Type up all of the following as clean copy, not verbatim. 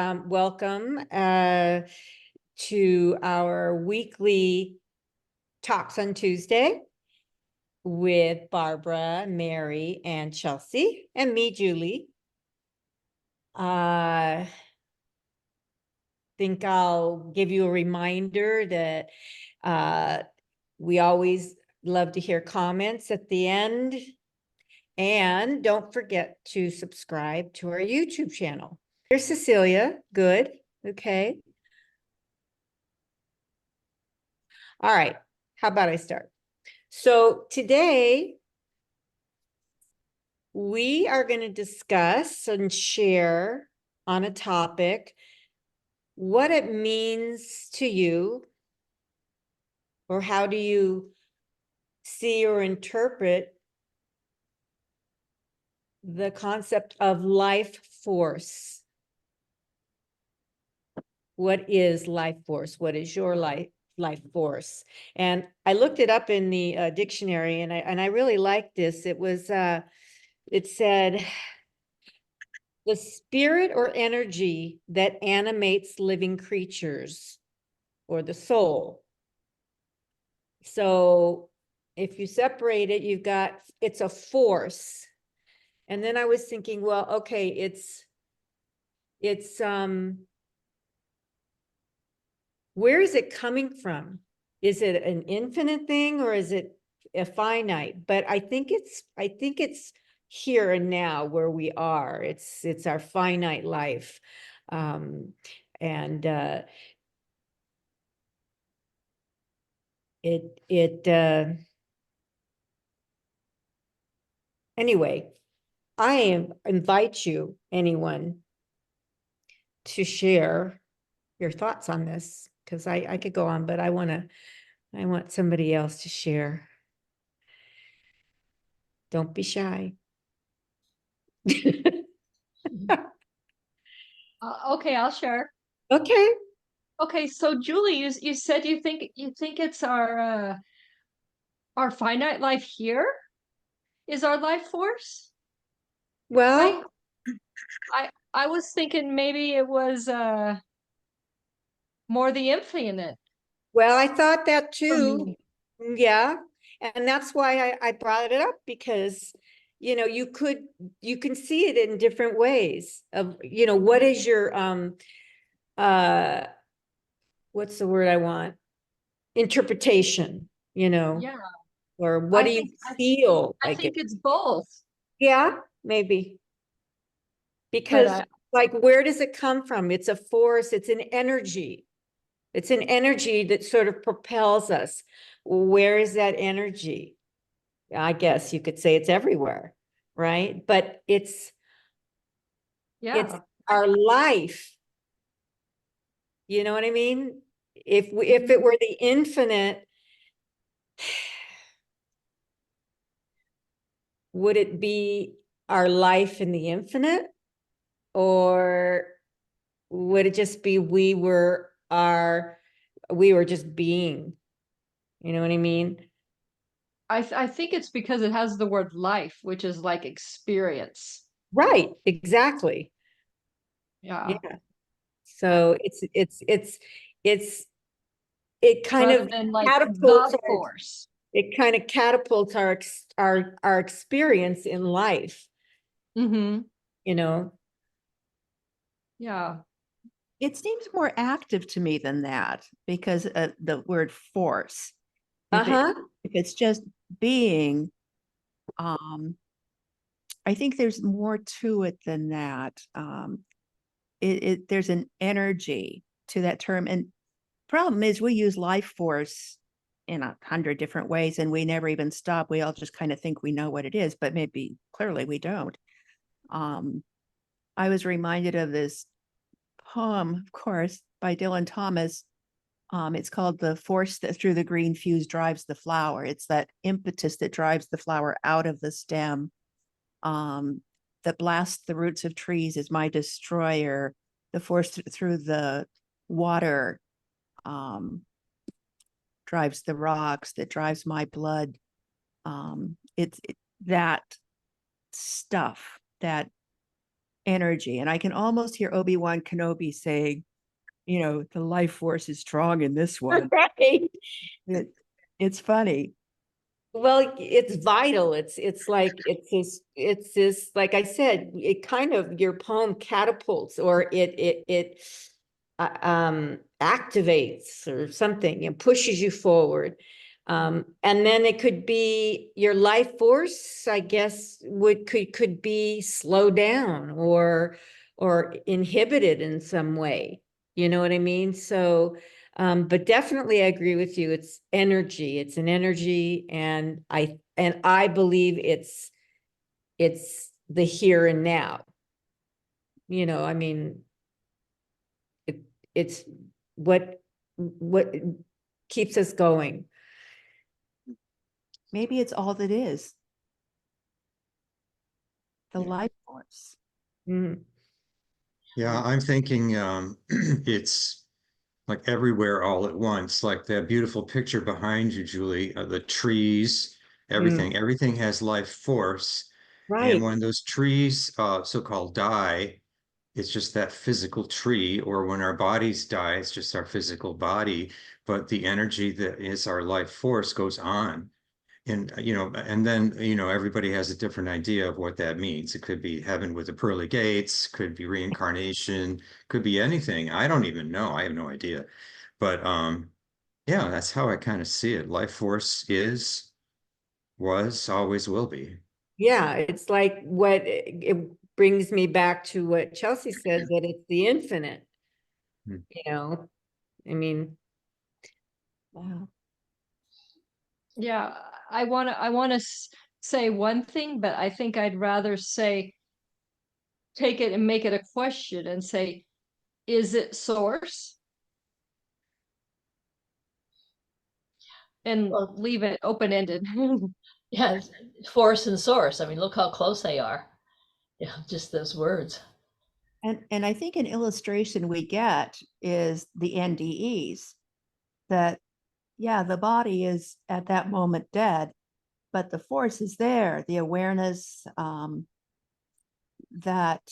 Welcome to our weekly Talks on Tuesday with Barbara, Mary, and Chelsea, and me, Julie. Think I'll give you a reminder that we always love to hear comments at the end. And don't forget to subscribe to our YouTube channel. Here's Cecilia. Good. Okay. All right. How about I start? So today we are going to discuss and share on a topic what it means to you, or how do you see or interpret the concept of life force. What is life force? What is your life force? And I looked it up in the dictionary, and I really liked this. It said the spirit or energy that animates living creatures, or the soul. So if you separate it, it's a force. And then I was thinking, well, okay, it's where is it coming from? Is it an infinite thing, or is it a finite? But I think it's here and now where we are. It's our finite life. And anyway, invite you, anyone, to share your thoughts on this, because I could go on, but I want somebody else to share. Don't be shy. Okay, I'll share. Okay. Okay, so Julie, you said you think it's our finite life here is our life force? Well, I was thinking maybe it was more the infinite well, I thought that for too. me. Yeah. And that's why I brought it up, because, you can see it in different ways of, what is your, what's the word I want? Interpretation, Yeah, or what do you feel I like it? think it's both. Yeah, maybe. But Because like, where does it come from? It's a force, it's an energy. It's an energy that sort of propels us. Where is that energy? I guess you could say it's everywhere, right? But it's yeah, our life. You know what I mean? If it were the infinite, would it be our life in the infinite? Or would it just be we were just being? You know what I mean? I think it's because it has the word life, which is like experience. Right, exactly. Yeah, Yeah. So it's it kind rather of than like catapults the our force. our experience in life, Mm-hmm. you know. Yeah. It seems more active to me than that, because the word force. Uh-huh. If it's just being, I think there's more to it than that. There's an energy to that term, and problem is we use life force in 100 different ways, and we never even stop. We all just kind of think we know what it is, but maybe clearly we don't. I was reminded of this poem, of course, by Dylan Thomas. It's called "The Force That Through the Green Fuse Drives the Flower." It's that impetus that drives the flower out of the stem, that blasts the roots of trees is my destroyer. The force through the water drives the rocks, that drives my blood. It's that stuff, that energy. And I can almost hear Obi-Wan Kenobi saying, the life force is strong in this one. Right. It's funny. Well, it's vital. It's like, it's this, like I said, it kind of, your poem catapults, or it activates or something and pushes you forward. And then it could be your life force, I guess, could be slowed down or inhibited in some way. You know what I mean? So, but definitely I agree with you. It's energy. It's an energy, and I believe it's the here and now. I mean, it's what keeps us going. Maybe it's all that is. The life force. Mm. Yeah, I'm thinking it's like everywhere all at once, like that beautiful picture behind you, Julie, the trees, everything has life force. And Right. when those trees so-called die, it's just that physical tree, or when our bodies die, it's just our physical body, but the energy that is our life force goes on. And and then everybody has a different idea of what that means. It could be heaven with the pearly gates, could be reincarnation, could be anything. I don't even know. I have no idea. But yeah, that's how I kind of see it. Life force is, was, always will be. Yeah, it's like it brings me back to what Chelsea said, that it's the infinite, Hmm. I mean, Wow. Yeah, I want to say one thing, but I think I'd rather say take it and make it a question and say, is it source? And Well, leave it open-ended. yeah, force and source. I mean, look how close they are. Yeah, just those words. And I think an illustration we get is the NDEs, that, yeah, the body is at that moment dead, but the force is there, the awareness, that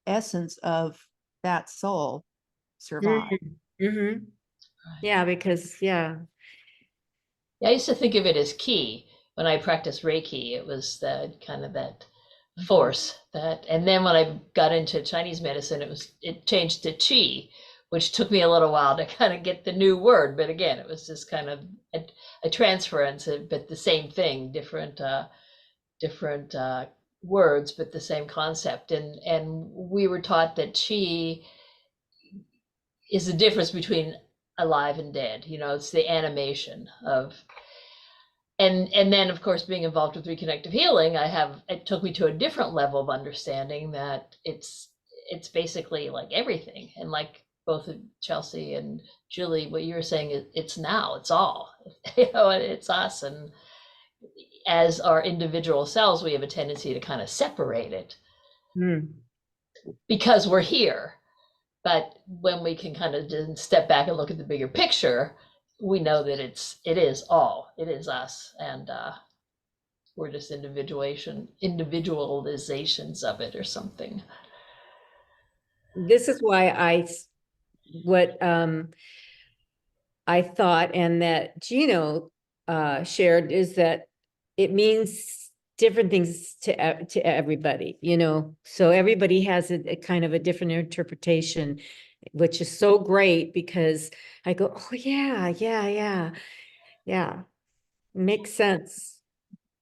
essence of that soul survive. mhm. Yeah, because, yeah. Yeah, I used to think of it as ki. When I practiced Reiki, it was that kind of that force that, and then when I got into Chinese medicine, it changed to chi, which took me a little while to kind of get the new word. But again, it was just kind of a transference, but the same thing, different words, but the same concept. And we were taught that chi is the difference between alive and dead. It's the animation of, and then of course being involved with reconnective healing, it took me to a different level of understanding that it's basically like everything. And like both Chelsea and Julie, what you were saying is it's now, it's all, it's us. And as our individual selves, we have a tendency to kind of separate it Mm. because we're here. But when we can kind of step back and look at the bigger picture, we know that it is all, it is us. And we're just individualizations of it or something. This is why what I thought, and that Gino shared, is that it means different things to everybody, so everybody has a kind of a different interpretation, which is so great, because I go, oh yeah, makes sense,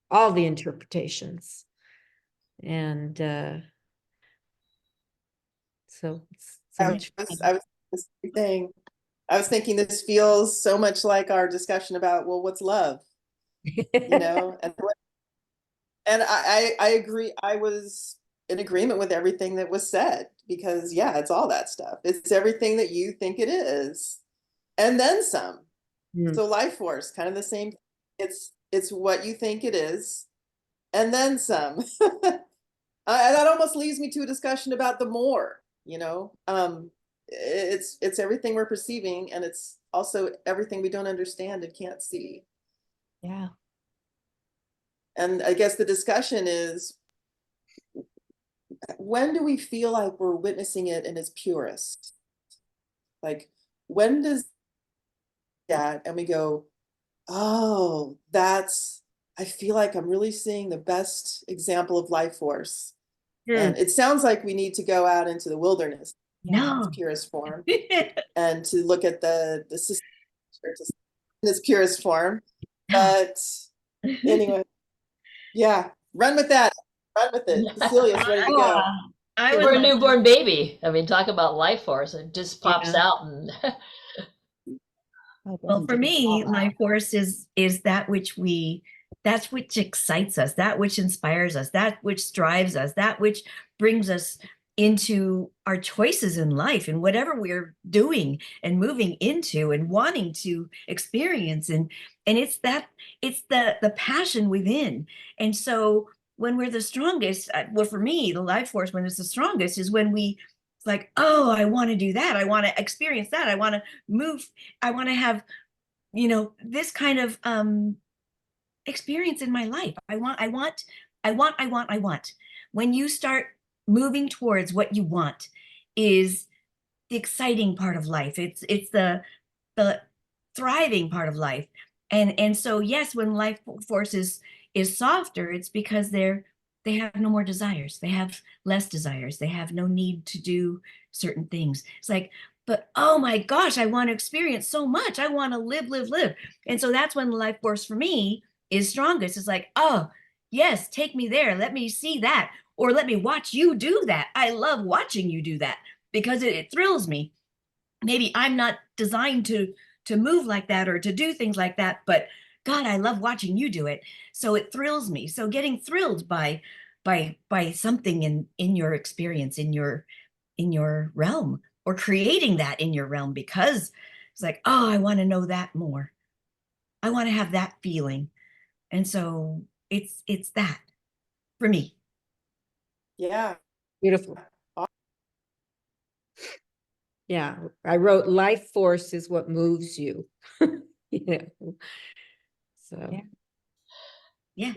all the interpretations. And so it's so much fun. I was the same thing. I was thinking this feels so much like our discussion about, well, what's love? And I agree. I was in agreement with everything that was said, because yeah, it's all that stuff. It's everything that you think it is, and then some. Mm. So life force, kind of the same. It's what you think it is, and then some. And that almost leads me to a discussion about the more, it's everything we're perceiving, and it's also everything we don't understand and can't see. Yeah. And I guess the discussion is, when do we feel like we're witnessing it in its purest? Like, when does that, and we go, oh, I feel like I'm really seeing the best example of life force. And it sounds like we need to go out into the wilderness in No. its purest form and to look at the system in its purest form. But anyway, yeah, run with that. Run with it. Cecilia's ready to go. I We're a would, newborn baby. I mean, talk about life force. It just pops Yeah. out and Oh, it well, doesn't for just me, fall out. life force is that which that's which excites us, that which inspires us, that which drives us, that which brings us into our choices in life and whatever we're doing and moving into and wanting to experience. And it's the passion within. And so when we're the strongest, well, for me, the life force, when it's the strongest, is when it's like, oh, I want to do that. I want to experience that. I want to move. I want to have, this kind of experience in my life. I want. When you start moving towards what you want is the exciting part of life. It's the thriving part of life. And so yes, when life force is softer, it's because they have no more desires. They have less desires. They have no need to do certain things. It's like, but oh my gosh, I want to experience so much. I want to live, live, live. And so that's when the life force for me is strongest. It's like, oh, yes, take me there. Let me see that. Or let me watch you do that. I love watching you do that because it thrills me. Maybe I'm not designed to move like that or to do things like that, but God, I love watching you do it. So it thrills me. So getting thrilled by something in your experience, in your realm, or creating that in your realm, because it's like, oh, I want to know that more. I want to have that feeling. And so it's that for me. Yeah. Beautiful. Yeah, I wrote life force is what moves you. You know. So Yeah. Yeah.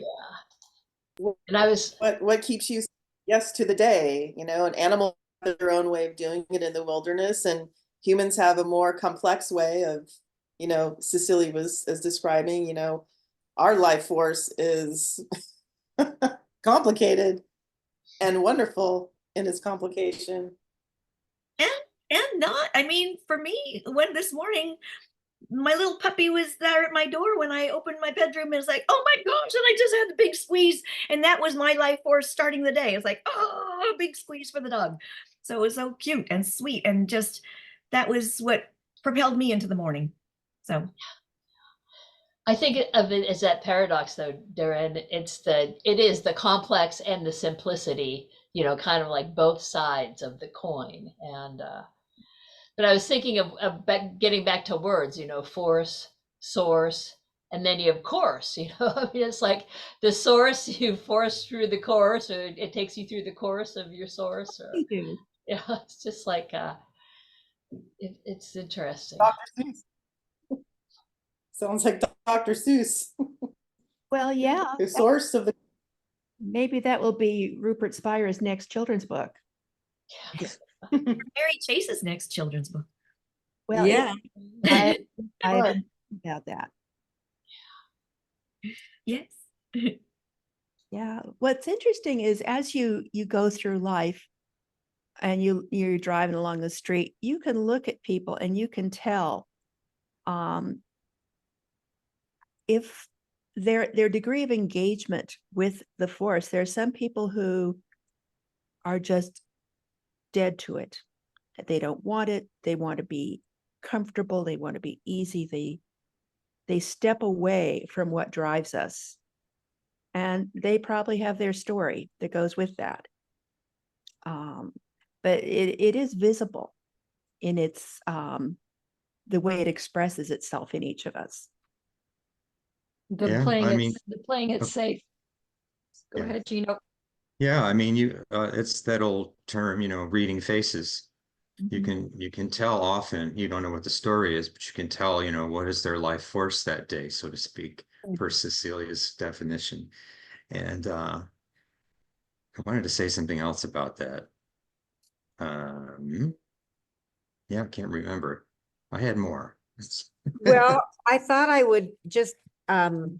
and I was What keeps you yes to the day? An animal has their own way of doing it in the wilderness, and humans have a more complex way of, Cecilia is describing, our life force is complicated and wonderful in its complication. And not, I mean, for me, when this morning my little puppy was there at my door when I opened my bedroom, and it's like, oh my gosh, and I just had a big squeeze, and that was my life force starting the day. It's like, oh, a big squeeze for the dog. So it was so cute and sweet, and just that was what propelled me into the morning. So I think of it as that paradox though, Darren. It is the complex and the simplicity, kind of like both sides of the coin. And but I was thinking of getting back to words, force, source, and then you have course, I mean, it's like the source, you force through the course, or it takes you through the course of your source, or You do. it's just like it's interesting. Dr. Seuss. Sounds like Dr. Seuss. Well, yeah, The source of the maybe that will be Rupert Spire's next children's book. Mary Chase's next children's book. Well, yeah, I Sure. think about that. Yes. Yeah. What's interesting is as you go through life and you're driving along the street, you can look at people and you can tell if their degree of engagement with the force. There are some people who are just dead to it. They don't want it. They want to be comfortable. They want to be easy. They step away from what drives us. And they probably have their story that goes with that. But it is visible in its the way it expresses itself in each of us. The Yeah, playing I it, mean, the playing it safe. Go yeah. ahead, Gino. Yeah, I mean, it's that old term, reading faces. You can tell often, you don't know what the story is, but you can tell, what is their life force that day, so to speak, per Cecilia's definition. And I wanted to say something else about that. Yeah, I can't remember. I had more. Well, I thought I would just, from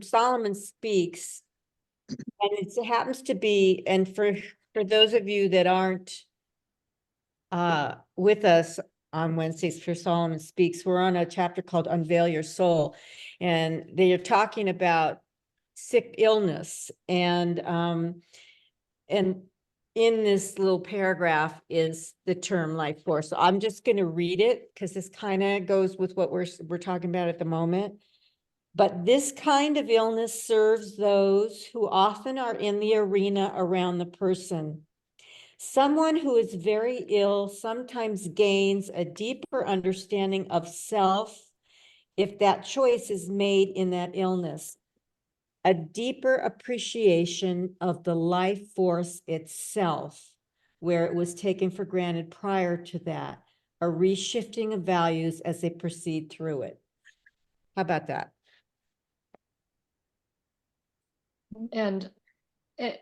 Solomon Speaks, and it happens to be, and for those of you that aren't with us on Wednesdays for Solomon Speaks, we're on a chapter called Unveil Your Soul, and they are talking about sick illness, and in this little paragraph is the term life force. So I'm just going to read it because this kind of goes with what we're talking about at the moment. But this kind of illness serves those who often are in the arena around the person. Someone who is very ill sometimes gains a deeper understanding of self if that choice is made in that illness, a deeper appreciation of the life force itself, where it was taken for granted prior to that, a reshifting of values as they proceed through it. How about that? And it,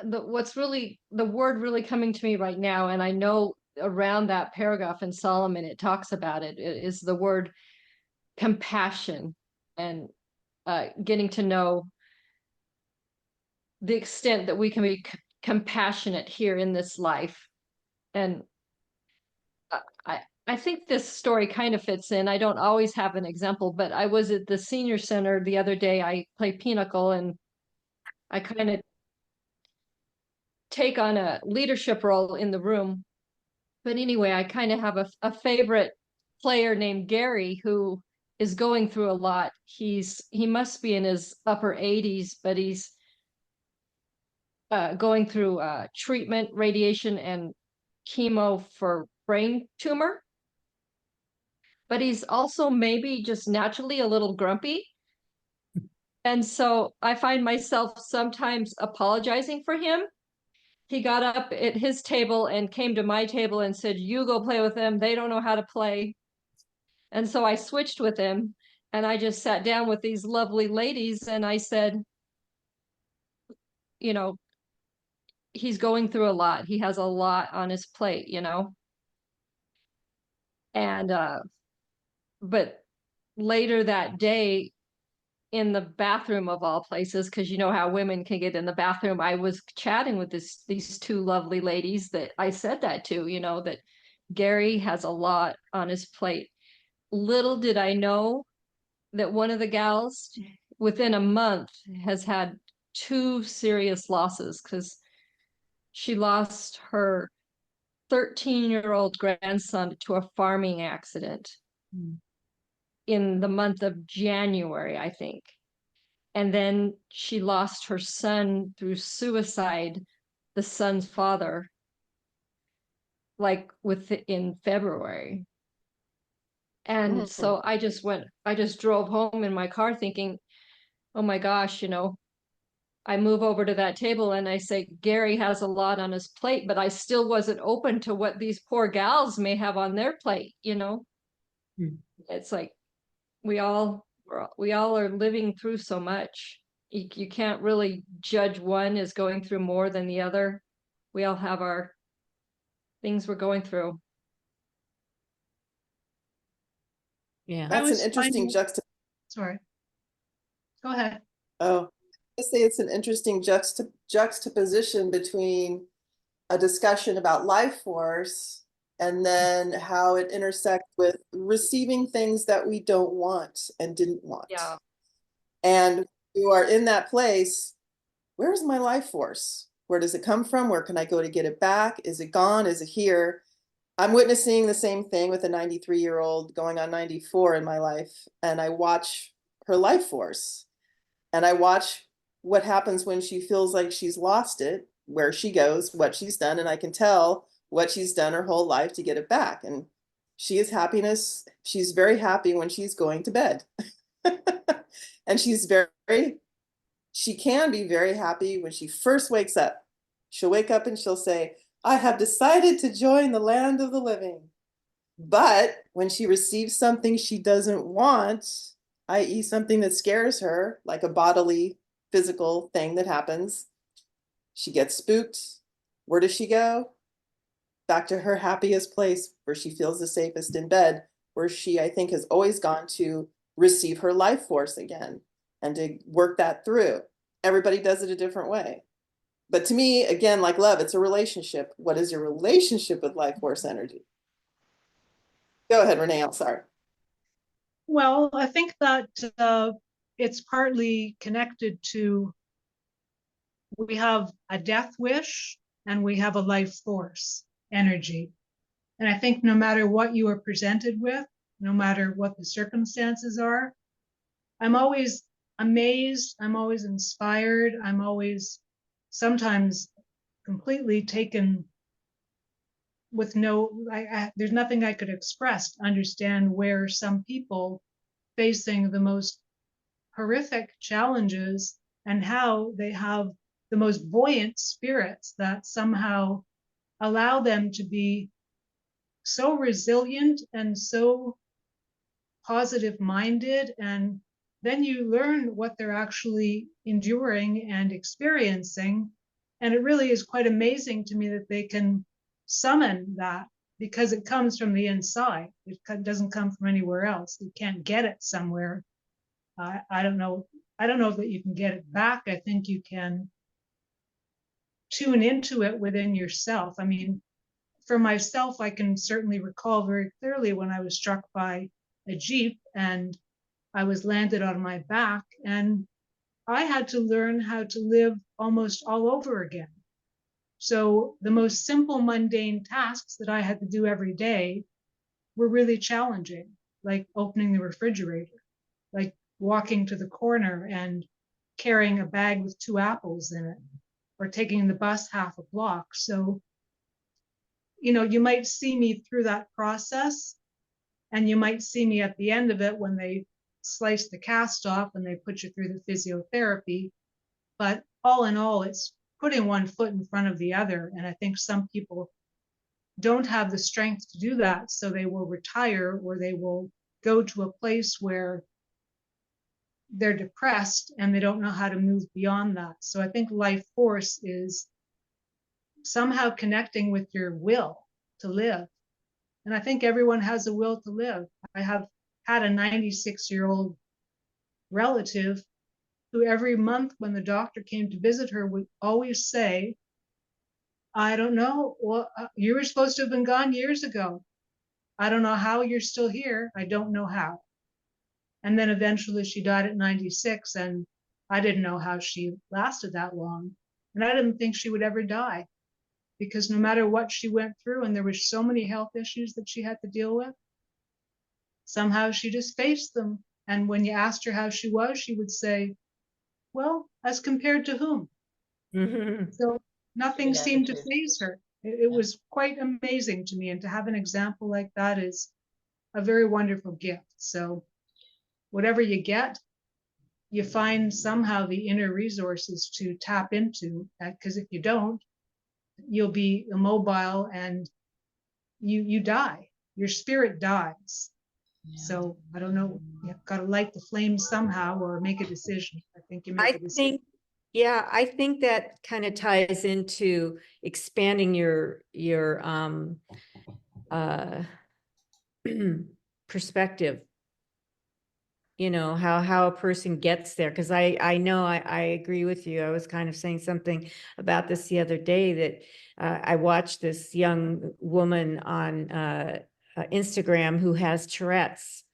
what's really the word really coming to me right now, and I know around that paragraph in Solomon it talks about it, is the word compassion, and getting to know the extent that we can be compassionate here in this life. And I think this story kind of fits in. I don't always have an example, but I was at the senior center the other day. I play pinochle, and I kind of take on a leadership role in the room. But anyway, I kind of have a favorite player named Gary who is going through a lot. He must be in his upper 80s, but he's going through treatment, radiation, and chemo for brain tumor. But he's also maybe just naturally a little grumpy. And so I find myself sometimes apologizing for him. He got up at his table and came to my table and said, "You go play with them. They don't know how to play." And so I switched with him, and I just sat down with these lovely ladies and I said, you know, he's going through a lot. He has a lot on his plate, you know. And but later that day, in the bathroom of all places, because you know how women can get in the bathroom, I was chatting with these two lovely ladies that I said that to, you know, that Gary has a lot on his plate. Little did I know that one of the gals within a month has had 2 serious losses, because she lost her 13-year-old grandson to a farming accident in the month of January, I think. And then she lost her son through suicide, the son's father, like in February. And so I just drove home in my car thinking, oh my gosh, you know, I move over to that table and I say, Gary has a lot on his plate, but I still wasn't open to what these poor gals may have on their plate, you know? It's like we all are living through so much. You can't really judge one as going through more than the other. We all have our things we're going through. Yeah. That's an interesting Sorry. Go ahead. Oh, I say it's an interesting juxtaposition between a discussion about life force and then how it intersects with receiving things that we don't want and didn't want. Yeah. And you are in that place. Where's my life force? Where does it come from? Where can I go to get it back? Is it gone? Is it here? I'm witnessing the same thing with a 93-year-old going on 94 in my life. And I watch her life force. And I watch what happens when she feels like she's lost it, where she goes, what she's done. And I can tell what she's done her whole life to get it back. And she is happiness. She's very happy when she's going to bed. And she can be very happy when she first wakes up. She'll wake up and she'll say, I have decided to join the land of the living. But when she receives something she doesn't want, i.e. something that scares her, like a bodily, physical thing that happens, She gets spooked. Where does she go? Back to her happiest place where she feels the safest in bed, where she, I think, has always gone to receive her life force again and to work that through. Everybody does it a different way. But to me, again, like love, it's a relationship. What is your relationship with life force energy? Go ahead, Renee. I'm sorry. Well, I think that it's partly connected to, we have a death wish and we have a life force energy. And I think no matter what you are presented with, no matter what the circumstances are, I'm always amazed, I'm always inspired, I'm always sometimes completely taken with there's nothing I could express to understand where some people facing the most horrific challenges and how they have the most buoyant spirits that somehow allow them to be so resilient and so positive minded. And then you learn what they're actually enduring and experiencing. And it really is quite amazing to me that they can summon that, because it comes from the inside. It doesn't come from anywhere else. You can't get it somewhere. I don't know. I don't know that you can get it back. I think you can tune into it within yourself. I mean, for myself, I can certainly recall very clearly when I was struck by a Jeep and I was landed on my back, and I had to learn how to live almost all over again. So the most simple, mundane tasks that I had to do every day were really challenging, like opening the refrigerator, like walking to the corner and carrying a bag with 2 apples in it, or taking the bus half a block. So, you know, you might see me through that process, and you might see me at the end of it when they slice the cast off and they put you through the physiotherapy. But all in all, it's putting one foot in front of the other. And I think some people don't have the strength to do that. So they will retire, or they will go to a place where they're depressed and they don't know how to move beyond that. So I think life force is somehow connecting with your will to live. And I think everyone has a will to live. I have had a 96-year-old relative who every month when the doctor came to visit her would always say, I don't know, well, you were supposed to have been gone years ago. I don't know how you're still here. I don't know how. And then eventually she died at 96, and I didn't know how she lasted that long. And I didn't think she would ever die, because no matter what she went through, and there were so many health issues that she had to deal with, somehow she just faced them. And when you asked her how she was, she would say, well, as compared to whom? Mhm. So nothing Good seemed to attitude. faze her. It was quite amazing to me. And to have an example like that is a very wonderful gift. So whatever you get, you find somehow the inner resources to tap into, because if you don't, you'll be immobile and you die. Your spirit dies. Yeah. So I don't know, you've got to light the flame somehow or make a decision. I think you make a I decision. think, yeah, I think that kind of ties into expanding your uh perspective. You know, how a person gets there. Because I know I agree with you. I was kind of saying something about this the other day, that I watched this young woman on Instagram who has Tourette's.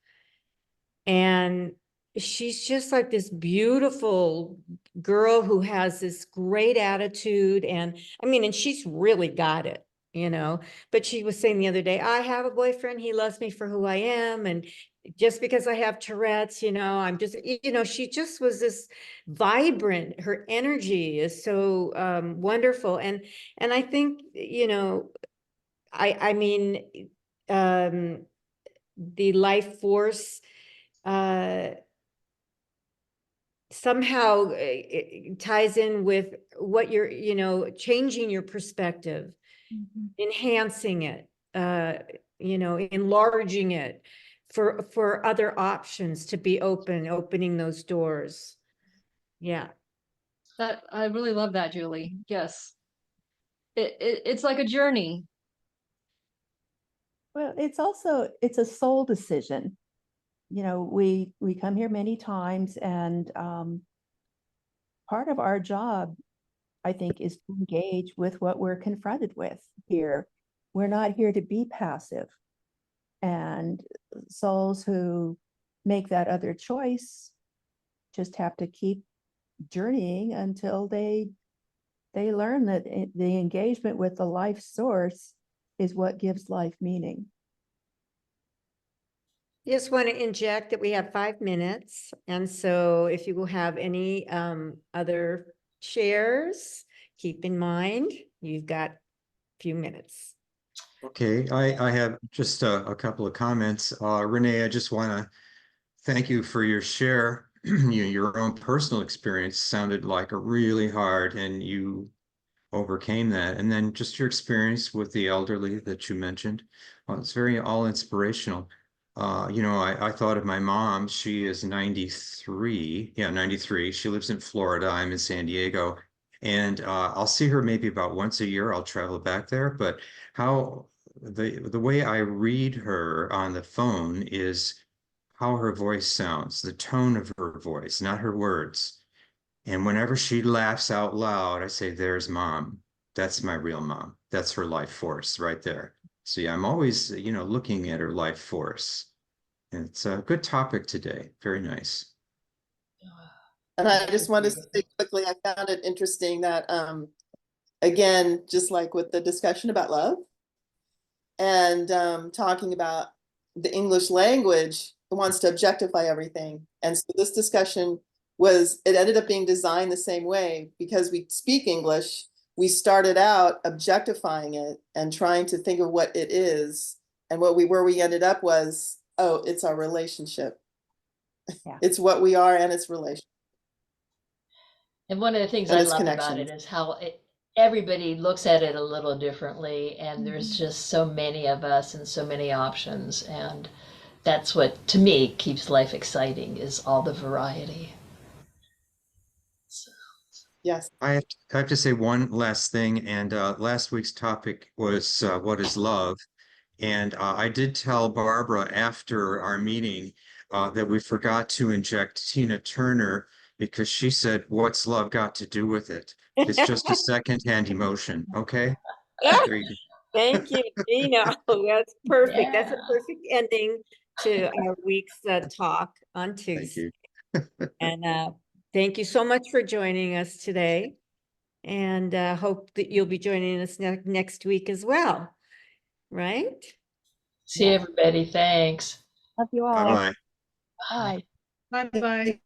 And she's just like this beautiful girl who has this great attitude. And I mean, and she's really got it, you know. But she was saying the other day, I have a boyfriend, he loves me for who I am. And just because I have Tourette's, you know, I'm just, you know, she just was this vibrant. Her energy is so wonderful. And I think, you know, I mean, the life force somehow it ties in with what you're, you know, changing your perspective, enhancing it, you know, enlarging it for other options to be opening those doors. Yeah. That I really love that, Julie. Yes. It's like a journey. Well, it's also, it's a soul decision. You know, we come here many times, and part of our job, I think, is to engage with what we're confronted with here. We're not here to be passive. And souls who make that other choice just have to keep journeying until they learn that the engagement with the life source is what gives life meaning. Just want to inject that we have 5 minutes. And so if you will have any other shares, keep in mind, you've got a few minutes. Okay, I have just a couple of comments. Renee, I just want to thank you for your share. Your own personal experience sounded like a really hard, and you overcame that. And then just your experience with the elderly that you mentioned. It's very all inspirational. I thought of my mom. She is 93. Yeah, 93. She lives in Florida. I'm in San Diego. And I'll see her maybe about once a year. I'll travel back there. But how the way I read her on the phone is how her voice sounds, the tone of her voice, not her words. And whenever she laughs out loud, I say, there's mom. That's my real mom. That's her life force right there. So yeah, I'm always, looking at her life force. And it's a good topic today. Very nice. And I just wanted to say quickly, I found it interesting that, again, just like with the discussion about love and talking about the English language, it wants to objectify everything. And so this discussion it ended up being designed the same way because we speak English. We started out objectifying it and trying to think of what it is. And where we ended up was, oh, it's our relationship. Yeah. It's what we are and it's relationship. And one of the things And I its love about connections. it is how everybody looks at it a little differently, and there's just so many of us and so many options, and that's what, to me, keeps life exciting, is all the variety. Yes. I have to say one last thing. And last week's topic was what is love? And I did tell Barbara after our meeting that we forgot to inject Tina Turner because she said, "What's love got to do with it? It's just a secondhand emotion." Okay. There you go. Thank you, Gina. That's perfect. That's a Yeah. perfect ending to our week's talk on Thank Tuesday. you. And thank you so much for joining us today. And hope that you'll be joining us next week as well. Right? See everybody. Thanks. Love you all. Bye-bye. Bye. Bye-bye.